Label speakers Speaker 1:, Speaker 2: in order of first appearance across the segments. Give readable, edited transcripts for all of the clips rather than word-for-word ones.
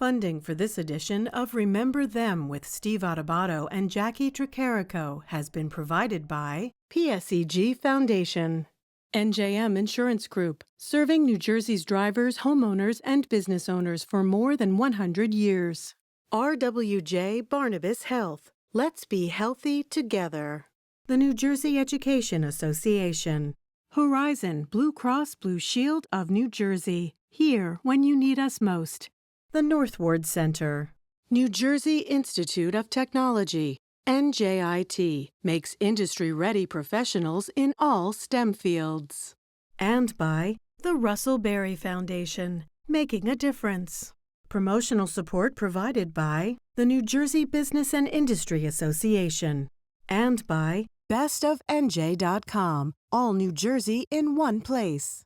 Speaker 1: Funding for this edition of Remember Them with Steve Adubato and Jacqui Tricarico has been provided by PSEG Foundation, NJM Insurance Group, serving New Jersey's drivers, homeowners, and business owners for more than 100 years. RWJ Barnabas Health. Let's be healthy together. The New Jersey Education Association. Horizon Blue Cross Blue Shield of New Jersey. Here when you need us most. The Northward Center. New Jersey Institute of Technology, NJIT, makes industry-ready professionals in all STEM fields. And by the Russell Berry Foundation, making a difference. Promotional support provided by the New Jersey Business and Industry Association. And by bestofnj.com, all New Jersey in one place.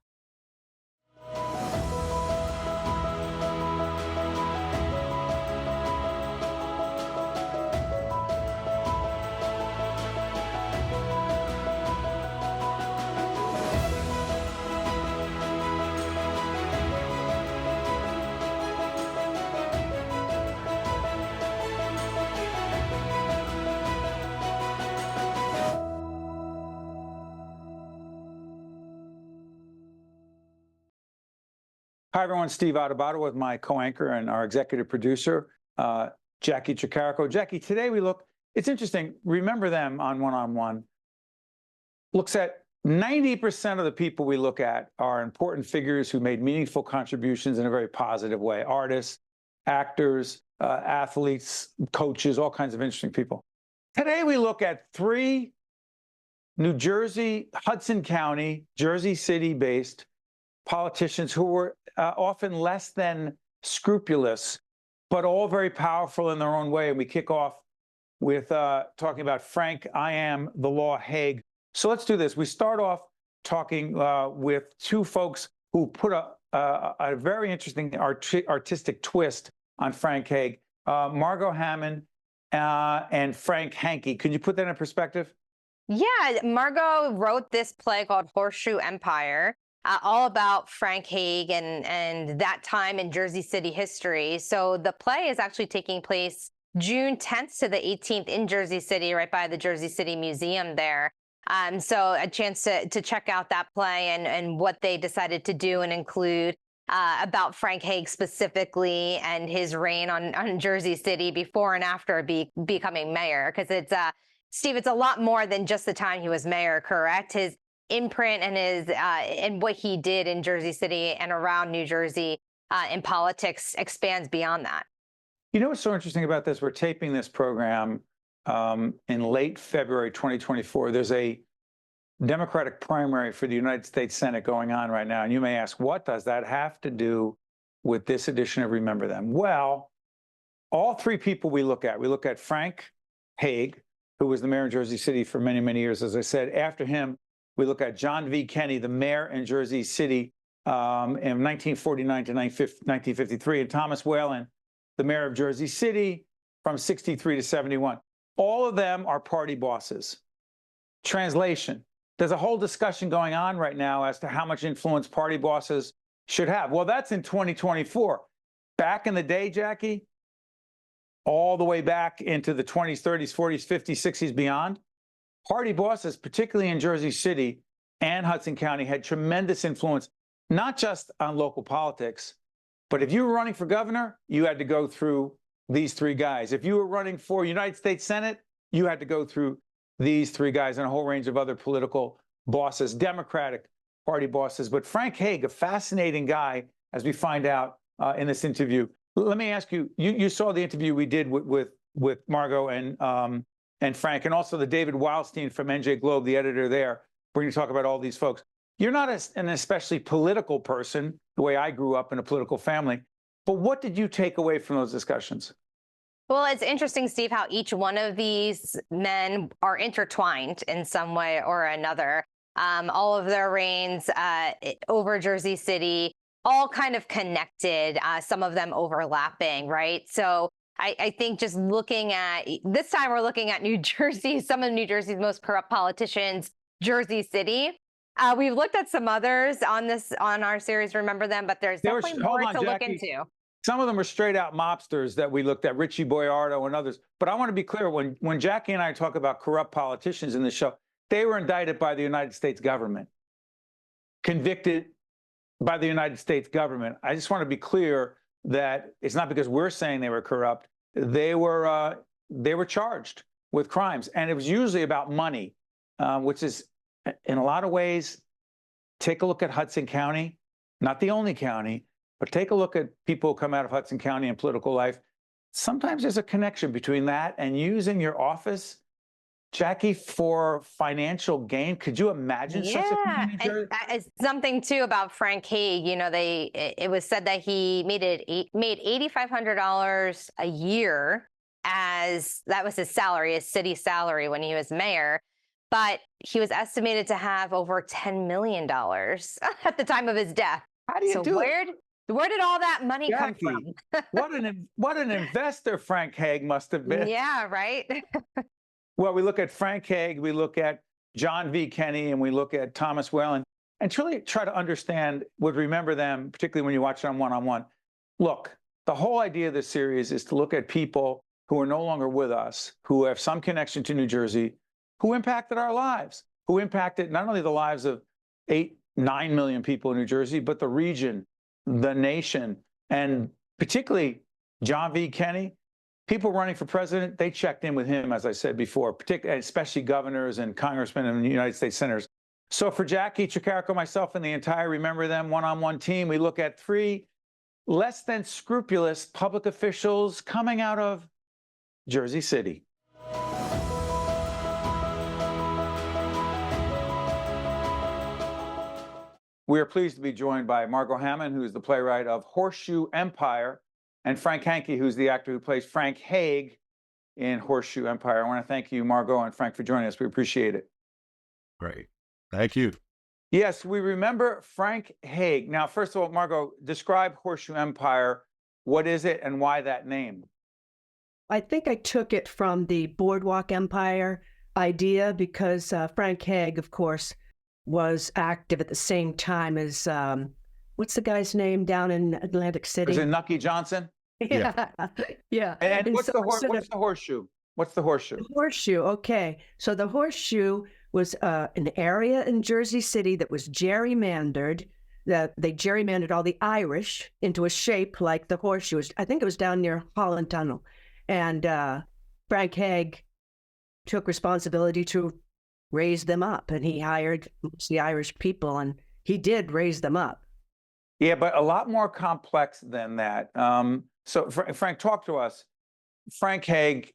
Speaker 2: Hi, everyone. Steve Adubato with my co-anchor and our executive producer, Jacqui Tricarico. Jacqui, today we look, it's interesting, Remember Them on One-on-One looks at 90% of the people we look at are important figures who made meaningful contributions in a very positive way. Artists, actors, athletes, coaches, all kinds of interesting people. Today we look at three New Jersey, Hudson County, Jersey City-based politicians who were often less than scrupulous, but all very powerful in their own way. And we kick off with talking about Frank, I am the law Hague. So let's do this. We start off talking with two folks who put a very interesting artistic twist on Frank Hague, Margo Hammond and Frank Hankey. Could you put that in perspective?
Speaker 3: Yeah, Margo wrote this play called Horseshoe Empire. All about Frank Hague and that time in Jersey City history. So the play is actually taking place June 10th to the 18th in Jersey City, right by the Jersey City Museum there. So a chance to check out that play and what they decided to do and include about Frank Hague specifically and his reign on Jersey City before and after becoming mayor. Because it's, Steve, it's a lot more than just the time he was mayor, correct? His imprint and his and what he did in Jersey City and around New Jersey in politics expands beyond that.
Speaker 2: You know what's so interesting about this? We're taping this program in late February 2024. There's a Democratic primary for the United States Senate going on right now. And you may ask, what does that have to do with this edition of Remember Them? Well, all three people we look at Frank Hague, who was the mayor of Jersey City for many, many years. As I said, after him, we look at John V. Kenney, the mayor in Jersey City in 1949 to 1953, and Thomas Whelan, the mayor of Jersey City from 63 to 71. All of them are party bosses. Translation, there's a whole discussion going on right now as to how much influence party bosses should have. Well, that's in 2024. Back in the day, Jacqui, all the way back into the 20s, 30s, 40s, 50s, 60s, beyond, party bosses, particularly in Jersey City and Hudson County, had tremendous influence, not just on local politics, but if you were running for governor, you had to go through these three guys. If you were running for United States Senate, you had to go through these three guys and a whole range of other political bosses, Democratic party bosses. But Frank Hague, a fascinating guy, as we find out in this interview. Let me ask you, you saw the interview we did with Margo and Frank, and also the David Wildstein from NJ Globe, the editor there. We're going to talk about all these folks. You're not an especially political person, the way I grew up in a political family, but what did you take away from those discussions?
Speaker 3: Well, it's interesting, Steve, how each one of these men are intertwined in some way or another. All of their reigns over Jersey City, all kind of connected, some of them overlapping, right? So I think just looking at, this time we're looking at New Jersey, some of New Jersey's most corrupt politicians, Jersey City. We've looked at some others on our series, Remember Them, but there's definitely more to look into.
Speaker 2: Some of them are straight out mobsters that we looked at, Richie Boiardo and others. But I want to be clear, when Jacqui and I talk about corrupt politicians in the show, they were indicted by the United States government, convicted by the United States government. I just want to be clear that it's not because we're saying they were corrupt. They were charged with crimes, and it was usually about money, which is, in a lot of ways, take a look at Hudson County, not the only county, but take a look at people who come out of Hudson County in political life. Sometimes there's a connection between that and using your office, Jacqui, for financial gain. Could you imagine such a thing in New Jersey?
Speaker 3: And something too about Frank Hague. You know, it was said that he made $8,500 a year, as that was his salary, his city salary when he was mayor. But he was estimated to have over $10 million at the time of his death.
Speaker 2: How do you do it?
Speaker 3: Where did all that money come from?
Speaker 2: what an investor Frank Hague must have been.
Speaker 3: Yeah, right.
Speaker 2: Well, we look at Frank Hague, we look at John V. Kenney, and we look at Thomas Whelan, and truly try to understand, would remember them, particularly when you watch it on one-on-one. Look, the whole idea of this series is to look at people who are no longer with us, who have some connection to New Jersey, who impacted our lives, who impacted not only the lives of 8, 9 million people in New Jersey, but the region, the nation, and particularly John V. Kenney. People running for president, they checked in with him, as I said before, particularly, especially governors and congressmen and United States senators. So for Jacqui Tricarico, myself, and the entire Remember Them one-on-one team, we look at 3 less than scrupulous public officials coming out of Jersey City. We are pleased to be joined by Margo Hammond, who is the playwright of Horseshoe Empire, and Frank Hankey, who's the actor who plays Frank Hague in Horseshoe Empire. I want to thank you, Margo and Frank, for joining us. We appreciate it.
Speaker 4: Great. Thank you.
Speaker 2: Yes, we remember Frank Hague. Now, first of all, Margo, describe Horseshoe Empire. What is it and why that name?
Speaker 5: I think I took it from the Boardwalk Empire idea because Frank Hague, of course, was active at the same time as, what's the guy's name down in Atlantic City?
Speaker 2: Is it Nucky Johnson?
Speaker 5: Yeah. Yeah.
Speaker 2: And what's the horseshoe? What's the horseshoe?
Speaker 5: The horseshoe, okay. So the horseshoe was an area in Jersey City that was gerrymandered. They gerrymandered all the Irish into a shape like the horseshoe. I think it was down near Holland Tunnel. And Frank Hague took responsibility to raise them up, and he hired the Irish people, and he did raise them up.
Speaker 2: Yeah, but a lot more complex than that. So Frank, talk to us. Frank Hague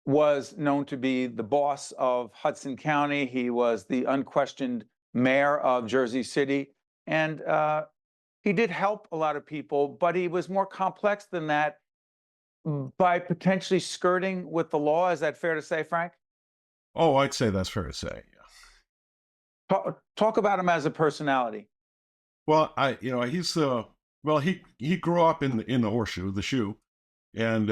Speaker 2: was known to be the boss of Hudson County. He was the unquestioned mayor of Jersey City, and he did help a lot of people, but he was more complex than that by potentially skirting with the law. Is that fair to say, Frank?
Speaker 4: Oh, I'd say that's fair to say. Yeah.
Speaker 2: Talk about him as a personality.
Speaker 4: Well, he's he grew up in the horseshoe, the shoe, and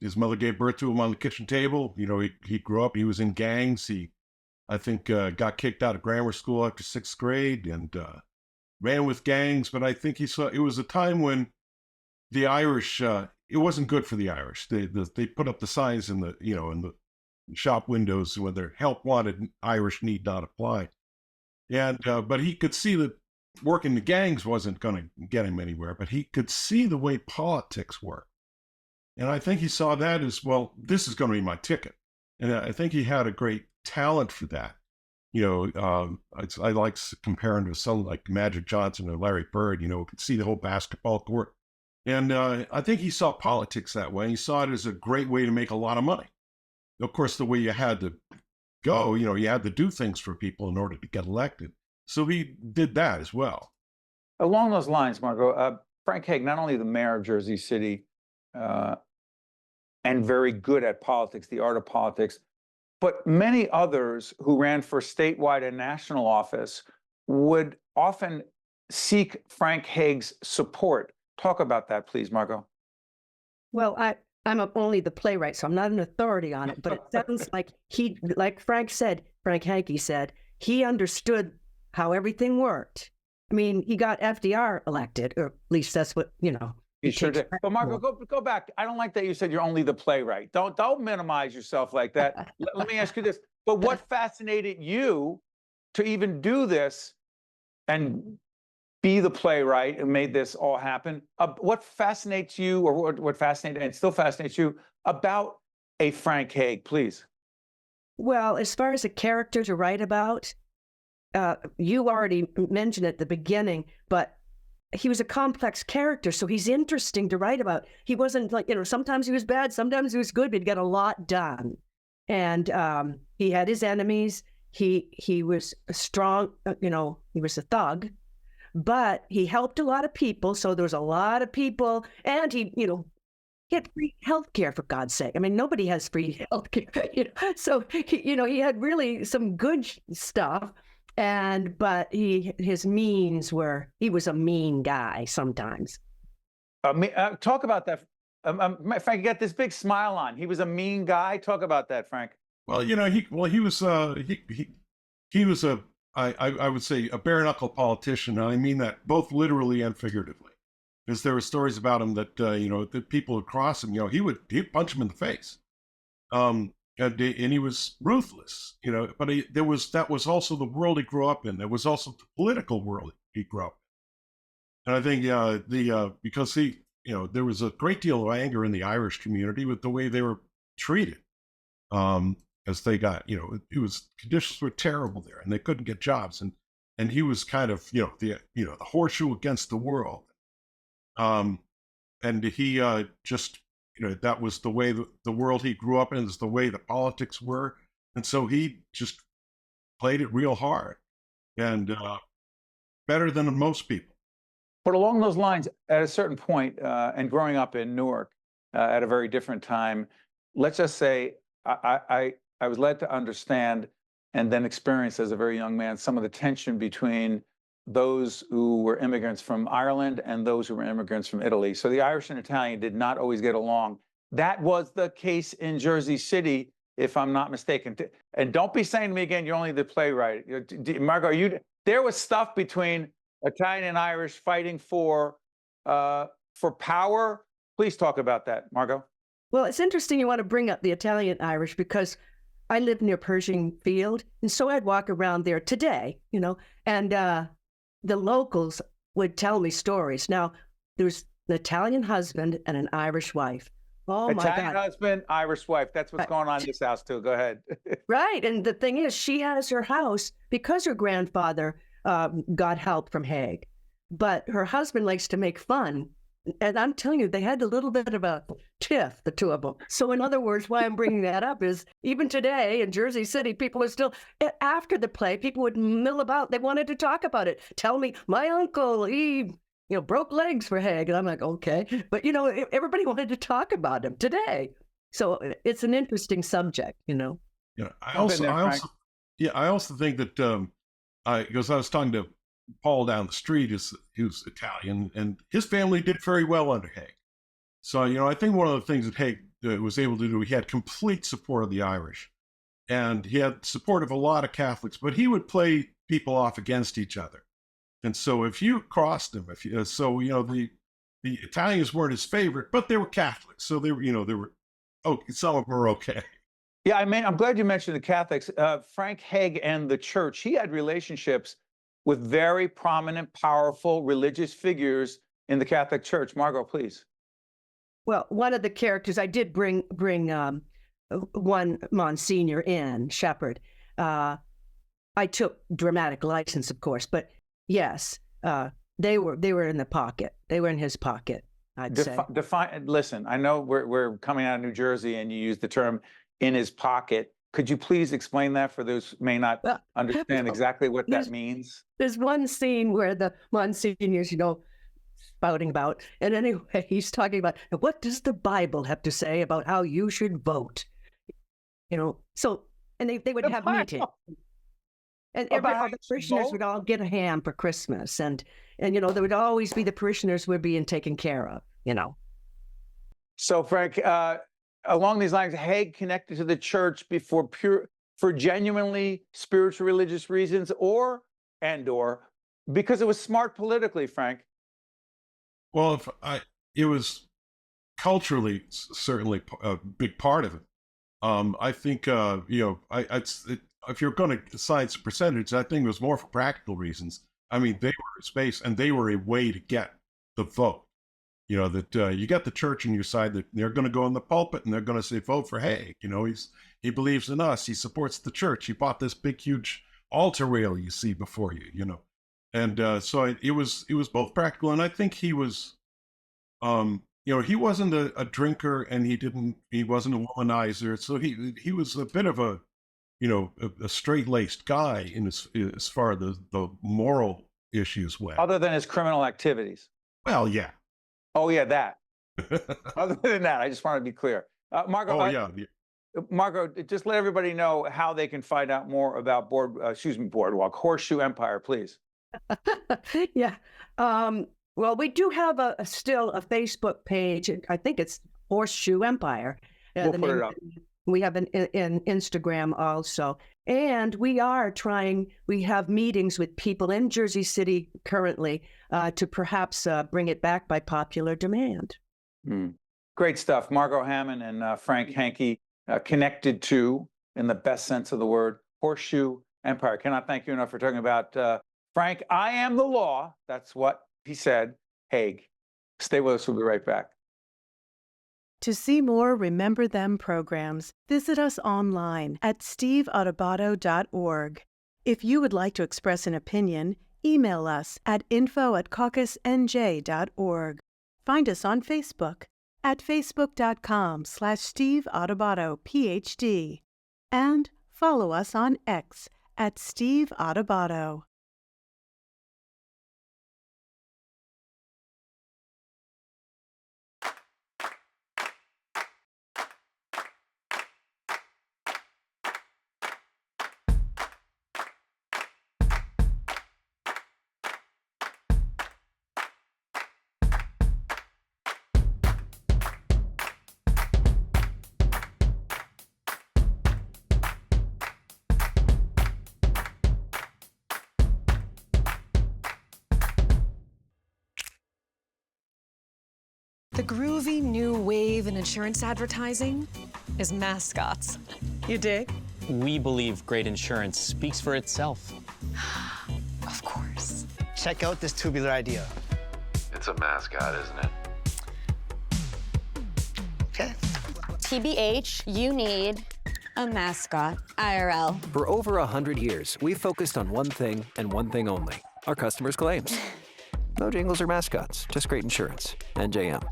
Speaker 4: his mother gave birth to him on the kitchen table. He grew up. He was in gangs. He, I think, got kicked out of grammar school after 6th grade and ran with gangs. But I think it was a time when the Irish, it wasn't good for the Irish. They put up the signs in the shop windows whether help wanted, Irish need not apply. And but he could see that working the gangs wasn't going to get him anywhere, but he could see the way politics work. And I think he saw that as, well, this is going to be my ticket. And I think he had a great talent for that. I like comparing to someone like Magic Johnson or Larry Bird, could see the whole basketball court. And I think he saw politics that way. He saw it as a great way to make a lot of money. Of course, the way you had to go, you had to do things for people in order to get elected. So he did that as well.
Speaker 2: Along those lines, Margo, Frank Hague, not only the mayor of Jersey City and very good at politics, the art of politics, but many others who ran for statewide and national office would often seek Frank Hague's support. Talk about that, please, Margo.
Speaker 5: Well, I'm only the playwright, so I'm not an authority on it, but it sounds like like Frank Hankey said, he understood how everything worked. I mean, he got FDR elected, or at least that's what, you know.
Speaker 2: He sure did. But Margo, go back. I don't like that you said you're only the playwright. Don't minimize yourself like that. Let me ask you this. But what fascinated you to even do this and be the playwright and made this all happen? What fascinates you, or what fascinated and still fascinates you about a Frank Hague, please?
Speaker 5: Well, as far as a character to write about, you already mentioned at the beginning, but he was a complex character, so he's interesting to write about. He wasn't like, you know, sometimes he was bad, sometimes he was good, but he got a lot done. And he had his enemies. He was a strong, you know, he was a thug, but he helped a lot of people. So there was a lot of people, and he, you know, he had free health care, for God's sake. I mean, nobody has free health care, you know? So, you know, he had really some good stuff. But his means were, he was a mean guy sometimes.
Speaker 2: Talk about that. Frank, you got this big smile on. He was a mean guy. Talk about that, Frank.
Speaker 4: Well, you know, he was I would say a bare knuckle politician. And I mean that both literally and figuratively, because there were stories about him that you know, the people would cross him. You know, he'd punch him in the face. And he was ruthless, you know, but that was also the world he grew up in. There was also the political world he grew up in. And I think because you know, there was a great deal of anger in the Irish community with the way they were treated, as they got, you know, conditions were terrible there, and they couldn't get jobs, and he was kind of, you know, the horseshoe against the world, and he just. You know, that was the way the world he grew up in, is the way the politics were. And so he just played it real hard, and better than most people.
Speaker 2: But along those lines, at a certain point, and growing up in Newark at a very different time, let's just say I was led to understand and then experience as a very young man some of the tension between those who were immigrants from Ireland and those who were immigrants from Italy. So the Irish and Italian did not always get along. That was the case in Jersey City, if I'm not mistaken. And don't be saying to me again, you're only the playwright. Margo, there was stuff between Italian and Irish fighting for power. Please talk about that, Margo.
Speaker 5: Well, it's interesting you want to bring up the Italian-Irish, because I live near Pershing Field, and so I'd walk around there today, you know, and the locals would tell me stories. Now, there's an Italian husband and an Irish wife. Oh, my God.
Speaker 2: Italian husband, Irish wife. That's what's going on in this house, too. Go ahead.
Speaker 5: Right. And the thing is, she has her house because her grandfather got help from Hague. But her husband likes to make fun. And I'm telling you, they had a little bit of a tiff, the two of them. So in other words, why I'm bringing that up is, even today in Jersey City, people are still, after the play, people would mill about. They wanted to talk about it. Tell me, my uncle, he, you know, broke legs for Hague. And I'm like, okay. But, you know, everybody wanted to talk about him today. So it's an interesting subject, you know.
Speaker 4: Yeah, I also think that, because I was talking to Paul down the street, he was Italian, and his family did very well under Hague. So, you know, I think one of the things that Hague was able to do, he had complete support of the Irish, and he had support of a lot of Catholics, but he would play people off against each other. And so if you crossed him, so, you know, the Italians weren't his favorite, but they were Catholics. So they were, some of them were okay.
Speaker 2: Yeah, I'm glad you mentioned the Catholics. Frank Hague and the church, he had relationships with very prominent, powerful religious figures in the Catholic Church. Margo, please.
Speaker 5: Well, one of the characters, I did bring one Monsignor in, Shepherd. I took dramatic license, of course, but yes, they were in the pocket. They were in his pocket, I'd say.
Speaker 2: Listen, I know we're coming out of New Jersey, and you use the term "in his pocket." Could you please explain that for those who may not understand exactly what that means? There's
Speaker 5: one scene where the Monsignor's, you know, spouting about, and anyway, he's talking about, what does the Bible have to say about how you should vote? You know, so, and they would have meetings. And all the parishioners would all get a ham for Christmas. And you know, there would always be the parishioners were being taken care of, you know.
Speaker 2: So, Frank, along these lines, Hague connected to the church for genuinely spiritual religious reasons, or Because it was smart politically, Frank.
Speaker 4: Well, it was culturally certainly a big part of it. I think if you're going to assign some percentage, I think it was more for practical reasons. I mean, they were a space, and they were a way to get the vote. You know, that you got the church on your side, that they're going to go in the pulpit and they're going to say, vote for Hague. You know, he believes in us. He supports the church. He bought this big, huge altar rail you see before you, you know. And so it was both practical. And I think he was, he wasn't a drinker, and he wasn't a womanizer. So he was a bit of a straight-laced guy as far as the moral issues went.
Speaker 2: Other than his criminal activities.
Speaker 4: Well, yeah.
Speaker 2: Oh, yeah, that. Other than that, I just want to be clear. Margo, Margo, just let everybody know how they can find out more about Boardwalk, Horseshoe Empire, please.
Speaker 5: Yeah. Well, we do have still a Facebook page. I think it's Horseshoe Empire.
Speaker 2: We'll put it up.
Speaker 5: We have an Instagram also. And we have meetings with people in Jersey City currently to perhaps bring it back by popular demand.
Speaker 2: Great stuff. Margo Hammond and Frank Hankey, connected to, in the best sense of the word, Horseshoe Empire. Cannot thank you enough for talking about Frank. I am the law. That's what he said. Hague. Stay with us. We'll be right back.
Speaker 1: To see more Remember Them programs, visit us online at steveadubato.org. If you would like to express an opinion, email us at info@caucusnj.org. Find us on Facebook at facebook.com/Steve Adubato, PhD. And follow us on X at Steve Adubato.
Speaker 6: The groovy new wave in insurance advertising is mascots. You dig?
Speaker 7: We believe great insurance speaks for itself.
Speaker 6: Of course.
Speaker 8: Check out this tubular idea.
Speaker 9: It's a mascot, isn't it?
Speaker 8: Okay.
Speaker 10: TBH, you need a mascot, IRL.
Speaker 11: For over 100 years, we've focused on one thing and one thing only, our customers' claims. No jingles or mascots, just great insurance. NJM.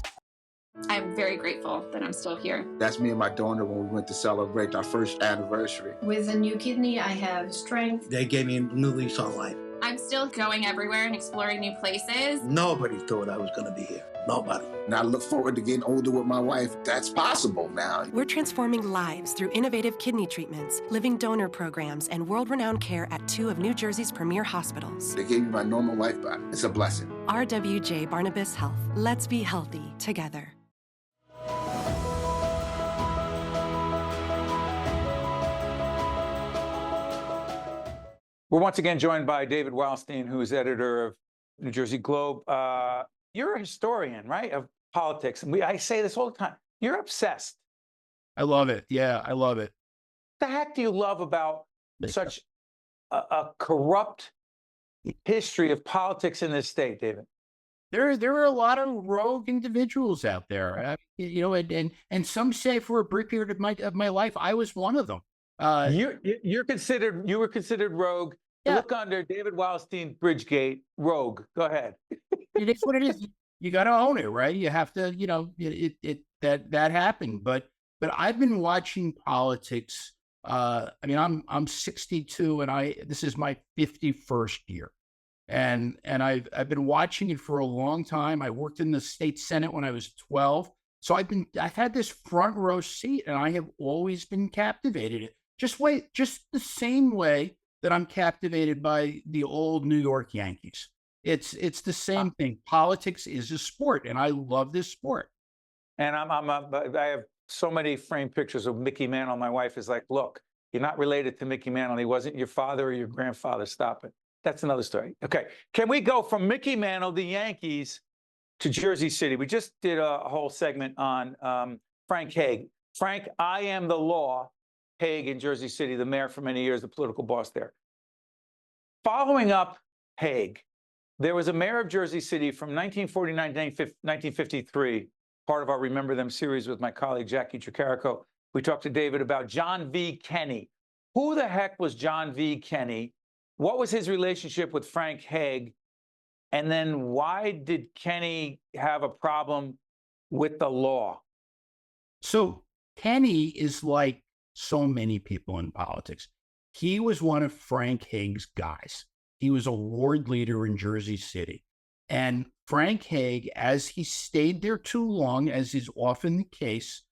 Speaker 12: I'm very grateful that I'm still here.
Speaker 13: That's me and my daughter when we went to celebrate our first anniversary.
Speaker 14: With a new kidney, I have strength.
Speaker 15: They gave me a new lease on life.
Speaker 12: I'm still going everywhere and exploring new places.
Speaker 15: Nobody thought I was going to be here. Nobody.
Speaker 13: And I look forward to getting older with my wife. That's possible now.
Speaker 16: We're transforming lives through innovative kidney treatments, living donor programs, and world-renowned care at 2 of New Jersey's premier hospitals.
Speaker 13: They gave me my normal life back. It's a blessing.
Speaker 16: RWJ Barnabas Health. Let's be healthy together.
Speaker 2: We're once again joined by David Wildstein, who is editor of New Jersey Globe. You're a historian, right, of politics. And I say this all the time. You're obsessed.
Speaker 17: I love it. Yeah, I love it.
Speaker 2: What the heck do you love about such a corrupt history of politics in this state, David?
Speaker 17: There are a lot of rogue individuals out there, and some say for a brief period of my life, I was one of them.
Speaker 2: You were considered rogue. Yeah. Look under David Wildstein, Bridgegate, rogue. Go ahead.
Speaker 17: It is what it is. You got to own it, right? You have to, that happened. But I've been watching politics. I'm 62, and this is my 51st year, and I've been watching it for a long time. I worked in the state Senate when I was 12, so I've had this front row seat, and I have always been captivated. Just the same way that I'm captivated by the old New York Yankees. It's the same thing. Politics is a sport, and I love this sport.
Speaker 2: And I have so many framed pictures of Mickey Mantle. My wife is like, "Look, you're not related to Mickey Mantle. He wasn't your father or your grandfather. Stop it." That's another story. Okay. Can we go from Mickey Mantle, the Yankees, to Jersey City? We just did a whole segment on Frank Hague. Frank, I am the law, Hague in Jersey City, the mayor for many years, the political boss there. Following up Hague, there was a mayor of Jersey City from 1949 to 1953, part of our Remember Them series with my colleague Jacqui Tricarico. We talked to David about John V. Kenney. Who the heck was John V. Kenney? What was his relationship with Frank Hague? And then why did Kenney have a problem with the law?
Speaker 17: So Kenney is like so many people in politics. He was one of Frank Hague's guys. He was a ward leader in Jersey City. And Frank Hague, as he stayed there too long, as is often the case,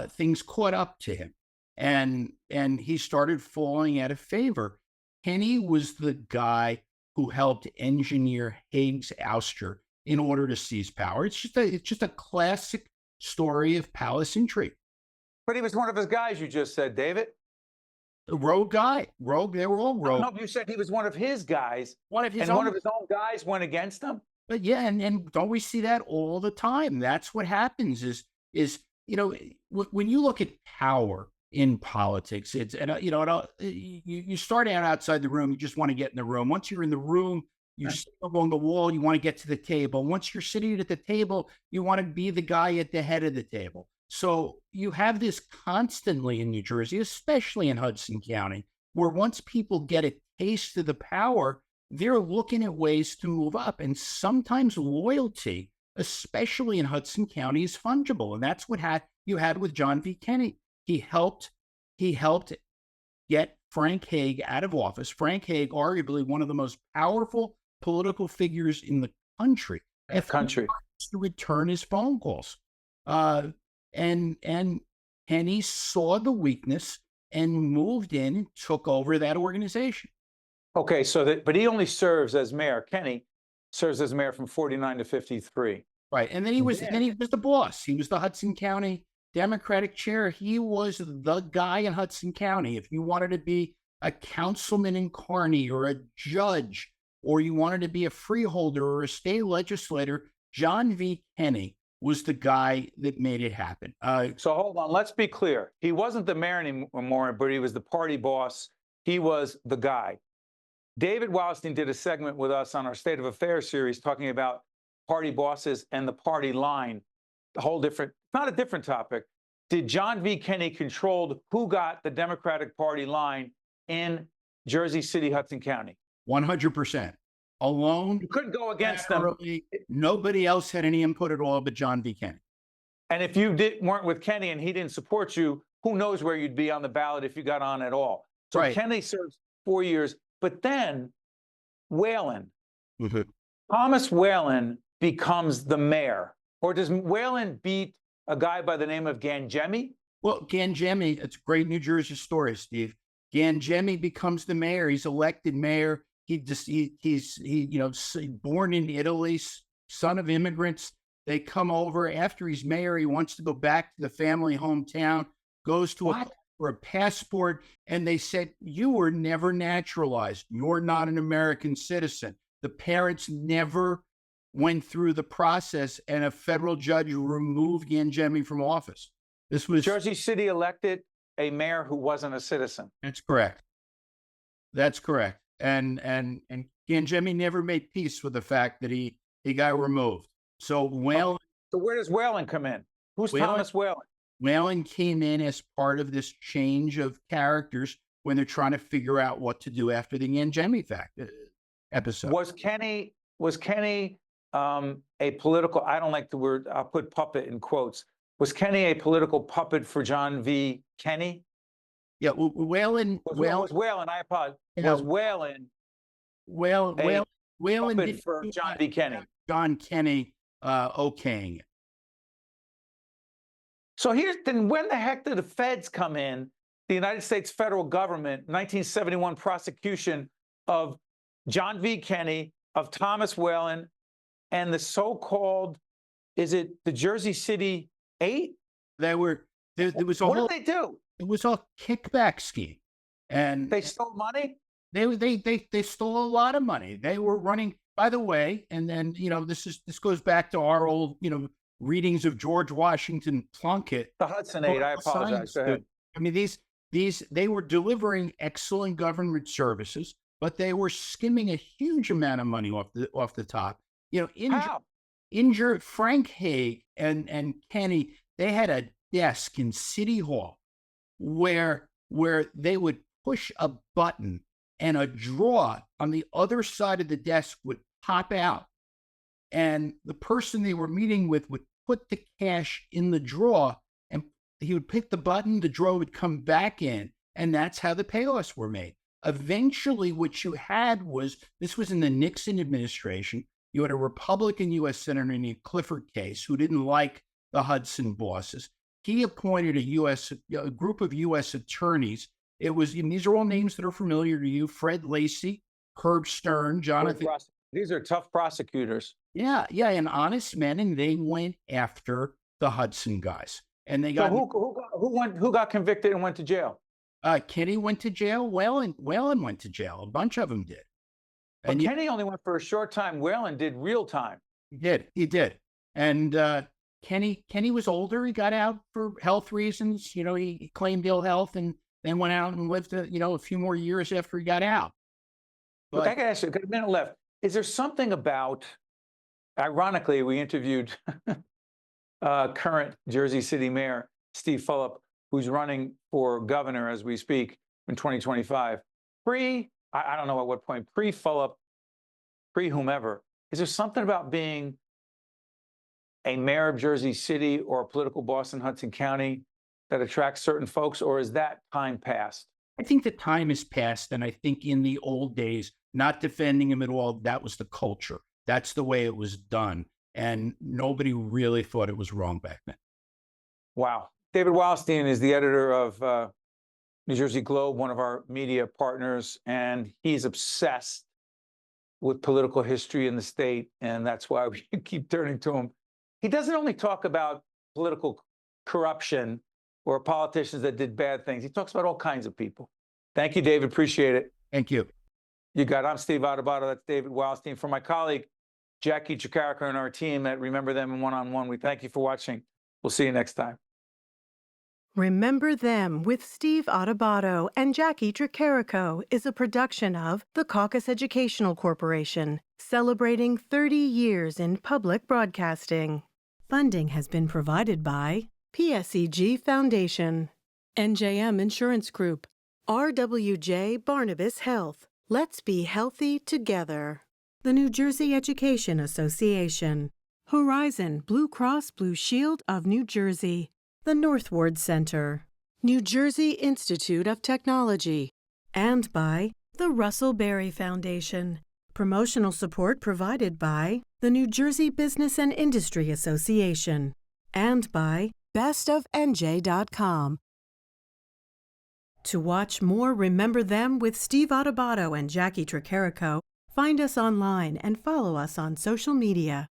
Speaker 17: things caught up to him. And he started falling out of favor. Kenney was the guy who helped engineer Hague's ouster in order to seize power. It's just a classic story of palace intrigue.
Speaker 2: But he was one of his guys, you just said, David.
Speaker 17: The rogue guy. Rogue, they were all rogue.
Speaker 2: No, you said he was one of his guys.
Speaker 17: One of his
Speaker 2: own guys went against him?
Speaker 17: But yeah, and don't we see that all the time? That's what happens is when you look at power in politics, you start out outside the room, you just want to get in the room. Once you're in the room, you sit along the wall, you want to get to the table. Once you're sitting at the table, you want to be the guy at the head of the table. So you have this constantly in New Jersey, especially in Hudson County, where once people get a taste of the power, they're looking at ways to move up. And sometimes loyalty, especially in Hudson County, is fungible. And that's what you had with John V. Kenney. He helped get Frank Hague out of office. Frank Hague, arguably one of the most powerful political figures in the country. To return his phone calls. And Kenney saw the weakness and moved in and took over that organization.
Speaker 2: Okay, but he only serves as mayor. Kenney serves as mayor from 49 to 53.
Speaker 17: Right, and then he was the boss. He was the Hudson County Democratic chair. He was the guy in Hudson County. If you wanted to be a councilman in Kearney or a judge, or you wanted to be a freeholder or a state legislator, John V. Kenney was the guy that made it happen.
Speaker 2: So hold on, let's be clear. He wasn't the mayor anymore, but he was the party boss. He was the guy. David Wildstein did a segment with us on our State of Affairs series talking about party bosses and the party line. Not a different topic. Did John V. Kenney control who got the Democratic Party line in Jersey City, Hudson County?
Speaker 17: 100%. Alone.
Speaker 2: You couldn't go against them.
Speaker 17: Nobody else had any input at all but John V. Kenney.
Speaker 2: And if you weren't with Kenney and he didn't support you, who knows where you'd be on the ballot if you got on at all. So right. Kenney serves 4 years, but then Whelan, Thomas Whelan becomes the mayor. Or does Whelan beat a guy by the name of Gangemi?
Speaker 17: Well, Gangemi, it's a great New Jersey story, Steve. Gangemi becomes the mayor. He's elected mayor. He's born in Italy, son of immigrants. They come over after he's mayor. He wants to go back to the family hometown, goes to apply for a passport, and they said, "You were never naturalized. You're not an American citizen." The parents never went through the process, and a federal judge removed Gangemi from office. This was
Speaker 2: Jersey City elected a mayor who wasn't a citizen.
Speaker 17: That's correct. That's correct. And Gangemi never made peace with the fact that he got removed. So Whelan.
Speaker 2: So where does Whelan come in? Who's Thomas Whelan?
Speaker 17: Whelan came in as part of this change of characters when they're trying to figure out what to do after the Gangemi episode.
Speaker 2: Was Kenney a political? I don't like the word. I'll put puppet in quotes. Was Kenney a political puppet for John V. Kenney?
Speaker 17: Yeah, Whelan.
Speaker 2: Was Whelan? I apologize. Was Whelan?
Speaker 17: Whelan
Speaker 2: did for John V. Kenney.
Speaker 17: John Kenney okaying it.
Speaker 2: So then when the heck did the feds come in? The United States federal government, 1971 prosecution of John V. Kenney, of Thomas Whelan, and the so-called, is it the Jersey City 8?
Speaker 17: There was a
Speaker 2: what did they do?
Speaker 17: It was a kickback scheme. And
Speaker 2: they stole money?
Speaker 17: They stole a lot of money. They were running, by the way, and then, this goes back to our old, readings of George Washington Plunkett.
Speaker 2: The Hudson Aid, I apologize. Go ahead.
Speaker 17: I mean, they were delivering excellent government services, but they were skimming a huge amount of money off the top. Frank Hague and Kenny, they had a desk in City Hall where they would push a button and a drawer on the other side of the desk would pop out. And the person they were meeting with would put the cash in the drawer, and he would pick the button, the drawer would come back in, and that's how the payoffs were made. Eventually, what you had was, this was in the Nixon administration, you had a Republican U.S. Senator named Clifford Case who didn't like the Hudson bosses. He appointed a group of U.S. attorneys. These are all names that are familiar to you: Fred Lacey, Herb Stern, Jonathan.
Speaker 2: These are tough prosecutors.
Speaker 17: Yeah, and honest men, and they went after the Hudson guys. And they got
Speaker 2: who got convicted and went to jail?
Speaker 17: Kenny went to jail. Whelan went to jail. A bunch of them did.
Speaker 2: But Kenny only went for a short time. Whelan did real time.
Speaker 17: He did. And Kenny was older. He got out for health reasons. He claimed ill health and then went out and lived a few more years after he got out. But
Speaker 2: look, I got to ask you, got a minute left. Is there something about, ironically, we interviewed current Jersey City Mayor Steve Fulop, who's running for governor as we speak in 2025. I don't know at what point, pre-Fulop, pre-whomever, is there something about being a mayor of Jersey City or a political boss in Hudson County that attracts certain folks, or is that time past?
Speaker 17: I think the time is past, and I think in the old days, not defending him at all, that was the culture. That's the way it was done, and nobody really thought it was wrong back then.
Speaker 2: Wow. David Wildstein is the editor of New Jersey Globe, one of our media partners, and he's obsessed with political history in the state, and that's why we keep turning to him. He doesn't only talk about political corruption or politicians that did bad things. He talks about all kinds of people. Thank you, David. Appreciate it.
Speaker 17: Thank you.
Speaker 2: You got it. I'm Steve Adubato. That's David Wildstein. For my colleague, Jacqui Tricarico, and our team at Remember Them in One-on-One, we thank you for watching. We'll see you next time.
Speaker 1: Remember Them with Steve Adubato and Jacqui Tricarico is a production of the Caucus Educational Corporation, celebrating 30 years in public broadcasting. Funding has been provided by PSEG Foundation, NJM Insurance Group, RWJ Barnabas Health. Let's be healthy together. The New Jersey Education Association, Horizon Blue Cross Blue Shield of New Jersey, the Northward Center, New Jersey Institute of Technology, and by the Russell Berry Foundation. Promotional support provided by the New Jersey Business and Industry Association, and by bestofnj.com. To watch more Remember Them with Steve Adubato and Jacqui Tricarico, find us online and follow us on social media.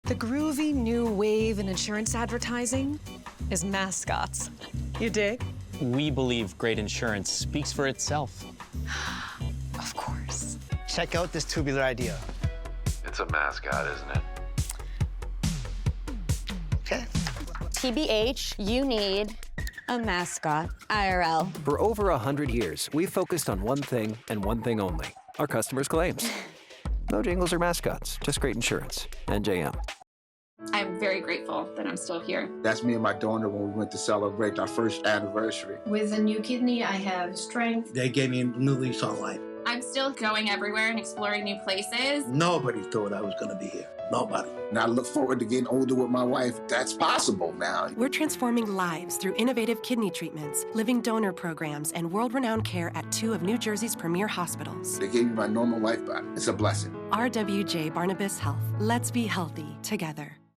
Speaker 6: The groovy new wave in insurance advertising is mascots. You dig?
Speaker 7: We believe great insurance speaks for itself.
Speaker 6: Of course.
Speaker 8: Check out this tubular idea.
Speaker 9: It's a mascot, isn't it?
Speaker 10: Okay. TBH, you need a mascot, IRL.
Speaker 11: For over 100 years, we've focused on one thing and one thing only, our customers' claims. No jingles or mascots, just great insurance. NJM.
Speaker 12: I'm very grateful that I'm still here.
Speaker 13: That's me and my daughter when we went to celebrate our first anniversary.
Speaker 14: With a new kidney, I have strength.
Speaker 15: They gave me a new lease on life.
Speaker 12: I'm still going everywhere and exploring new places.
Speaker 15: Nobody thought I was going to be here. Nobody.
Speaker 13: And I look forward to getting older with my wife. That's possible now.
Speaker 16: We're transforming lives through innovative kidney treatments, living donor programs, and world-renowned care at 2 of New Jersey's premier hospitals.
Speaker 13: They gave me my normal life back. It's a blessing.
Speaker 16: RWJ Barnabas Health. Let's be healthy together.